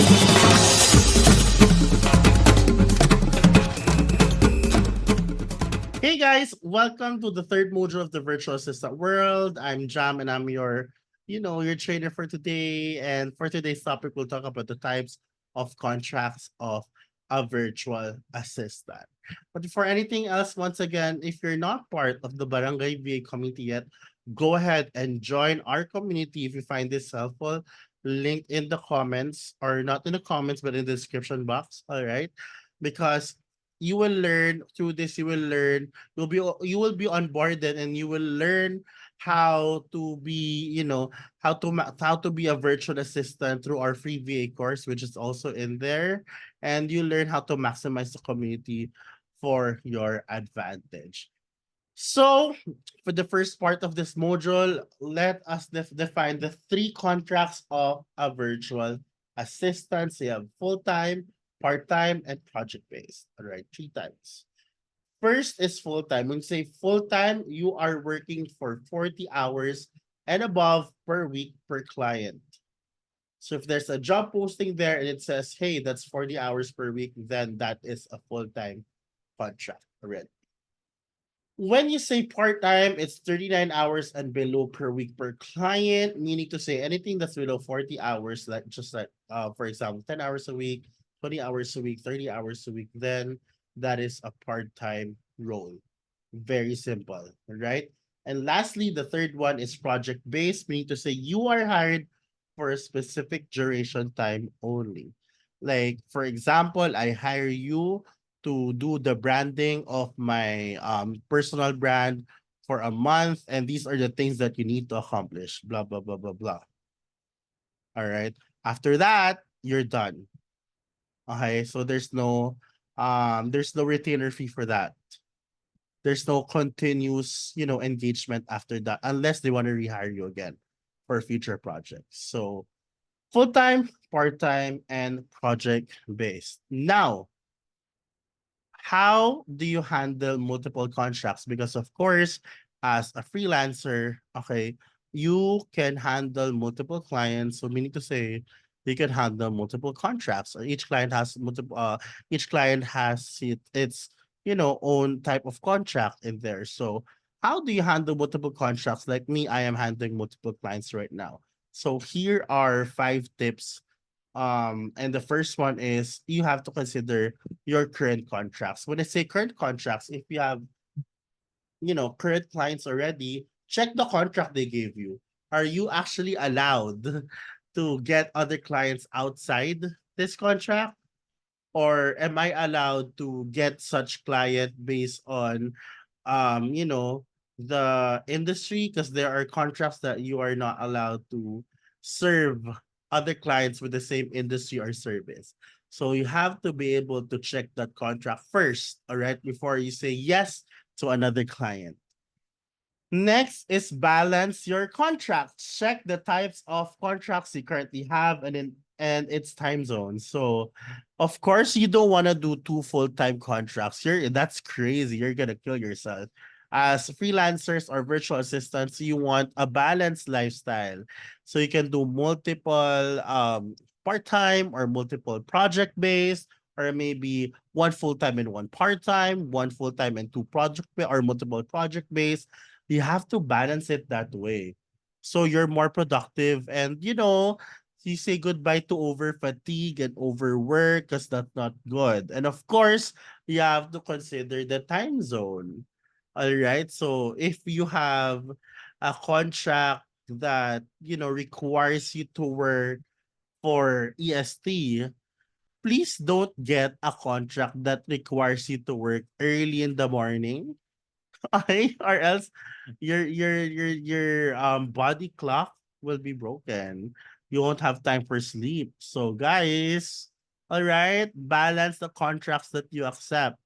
Hey guys, welcome to the third module of the virtual assistant world. I'm Jam and I'm your trainer for today. And for today's topic, we'll talk about the types of contracts of a virtual assistant. But before anything else, once again, if you're not part of the Barangay VA community yet, go ahead and join our community if you find this helpful. Link in the comments, or not in the comments, but in the description box. All right. Because you will learn through this, you will be onboarded and you will learn how to be, how to be a virtual assistant through our free VA course, which is also in there. And you learn how to maximize the community for your advantage. So, for the first part of this module, let us define the three contracts of a virtual assistant. So you have full-time, part-time, and project-based. All right, three types. First is full-time. When you say full-time, you are working for 40 hours and above per week per client. So if there's a job posting there and it says, hey, that's 40 hours per week, then that is a full-time contract already. When you say part-time, it's 39 hours and below per week per client, meaning to say anything that's below 40 hours, like just like for example, 10 hours a week, 20 hours a week, 30 hours a week, then that is a part-time role. Very simple, right? And lastly, the third one is project-based, meaning to say you are hired for a specific duration time only. Like, for example, I hire you to do the branding of my personal brand for a month, and these are the things that you need to accomplish. Blah blah blah blah blah. All right. After that, you're done. Okay. So there's no retainer fee for that. There's no continuous, engagement after that unless they want to rehire you again for future projects. So full-time, part-time, and project-based. Now, how do you handle multiple contracts? Because of course, as a freelancer, okay, you can handle multiple clients. So meaning to say, you can handle multiple contracts. Or each client has its own type of contract in there. So how do you handle multiple contracts? Like me, I am handling multiple clients right now. So here are 5 tips, and the first one is you have to consider your current contracts. When I say current contracts, if you have, current clients already, check the contract they gave you. Are you actually allowed to get other clients outside this contract? Or am I allowed to get such client based on, the industry? Because there are contracts that you are not allowed to serve other clients with the same industry or service. So you have to be able to check that contract first, all right, before you say yes to another client. Next is balance your contracts. Check the types of contracts you currently have and its time zone. So, of course, you don't want to do two full-time contracts. That's crazy. You're gonna kill yourself. As freelancers or virtual assistants, you want a balanced lifestyle. So you can do multiple part-time or multiple project-based, or maybe one full-time and one part-time, one full-time and two project or multiple project-based. You have to balance it that way. So you're more productive and you say goodbye to over fatigue and overwork because that's not good. And of course, you have to consider the time zone. All right. So if you have a contract that requires you to work for EST, please don't get a contract that requires you to work early in the morning. Okay, or else your body clock will be broken. You won't have time for sleep. So guys, all right, balance the contracts that you accept.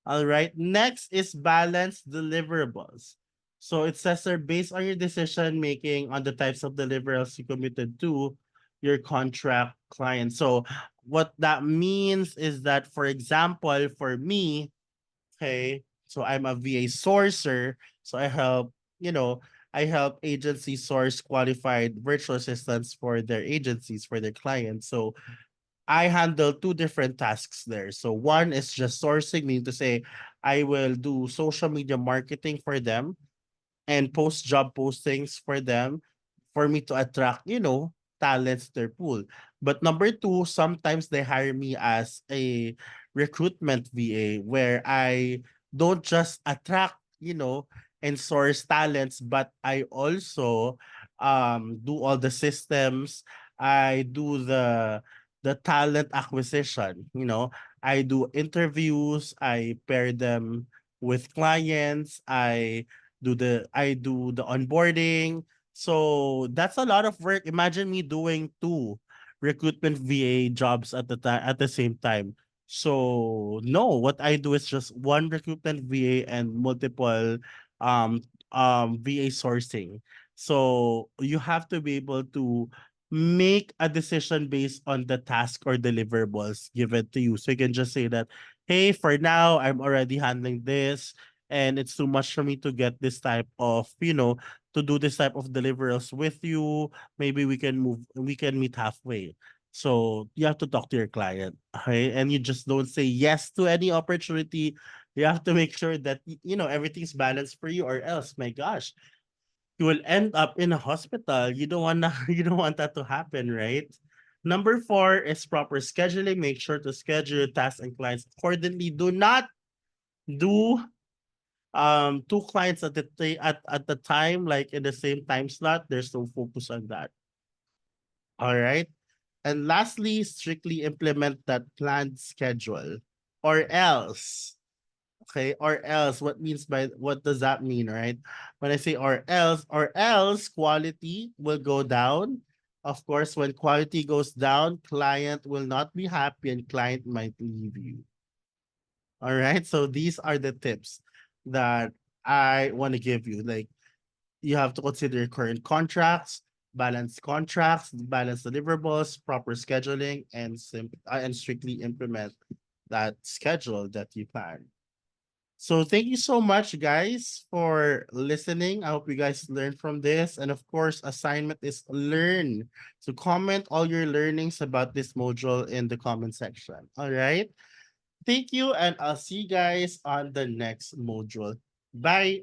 All right. Next is balance deliverables. So it says there, based on your decision making on the types of deliverables you committed to your contract client. So what that means is that, for example, for me, okay, so I'm a VA sourcer. So I help agencies source qualified virtual assistants for their agencies, for their clients. So I handle two different tasks there. So one is just sourcing, meaning to say I will do social media marketing for them and post job postings for them for me to attract, talents to their pool. But number two, sometimes they hire me as a recruitment VA where I don't just attract, and source talents, but I also do all the systems. I do the talent acquisition, I do interviews, I pair them with clients, I do the onboarding. So that's a lot of work. Imagine me doing two recruitment VA jobs at the same time. So no, what I do is just one recruitment VA and multiple um VA sourcing. So you have to be able to make a decision based on the task or deliverables given to you. So you can just say that, hey, for now I'm already handling this and it's too much for me to get this type of, to do this type of deliverables with you. Maybe we can meet halfway. So you have to talk to your client, okay? And you just don't say yes to any opportunity. You have to make sure that everything's balanced for you, or else, my gosh, you will end up in a hospital. You don't wanna you don't want that to happen, right? Number four is proper scheduling. Make sure to schedule your tasks and clients accordingly. Do not do two clients at the time, like in the same time slot. There's no focus on that. All right. And lastly, strictly implement that planned schedule. Or else, okay, or else, what does that mean, right? When I say or else quality will go down. Of course, when quality goes down, client will not be happy and client might leave you. All right. So these are the tips that I want to give you. Like, you have to consider your current contracts, balance deliverables, proper scheduling, and strictly implement that schedule that you plan. So thank you so much, guys, for listening. I hope you guys learned from this. And of course, assignment is learn. So comment all your learnings about this module in the comment section. All right. Thank you, and I'll see you guys on the next module. Bye.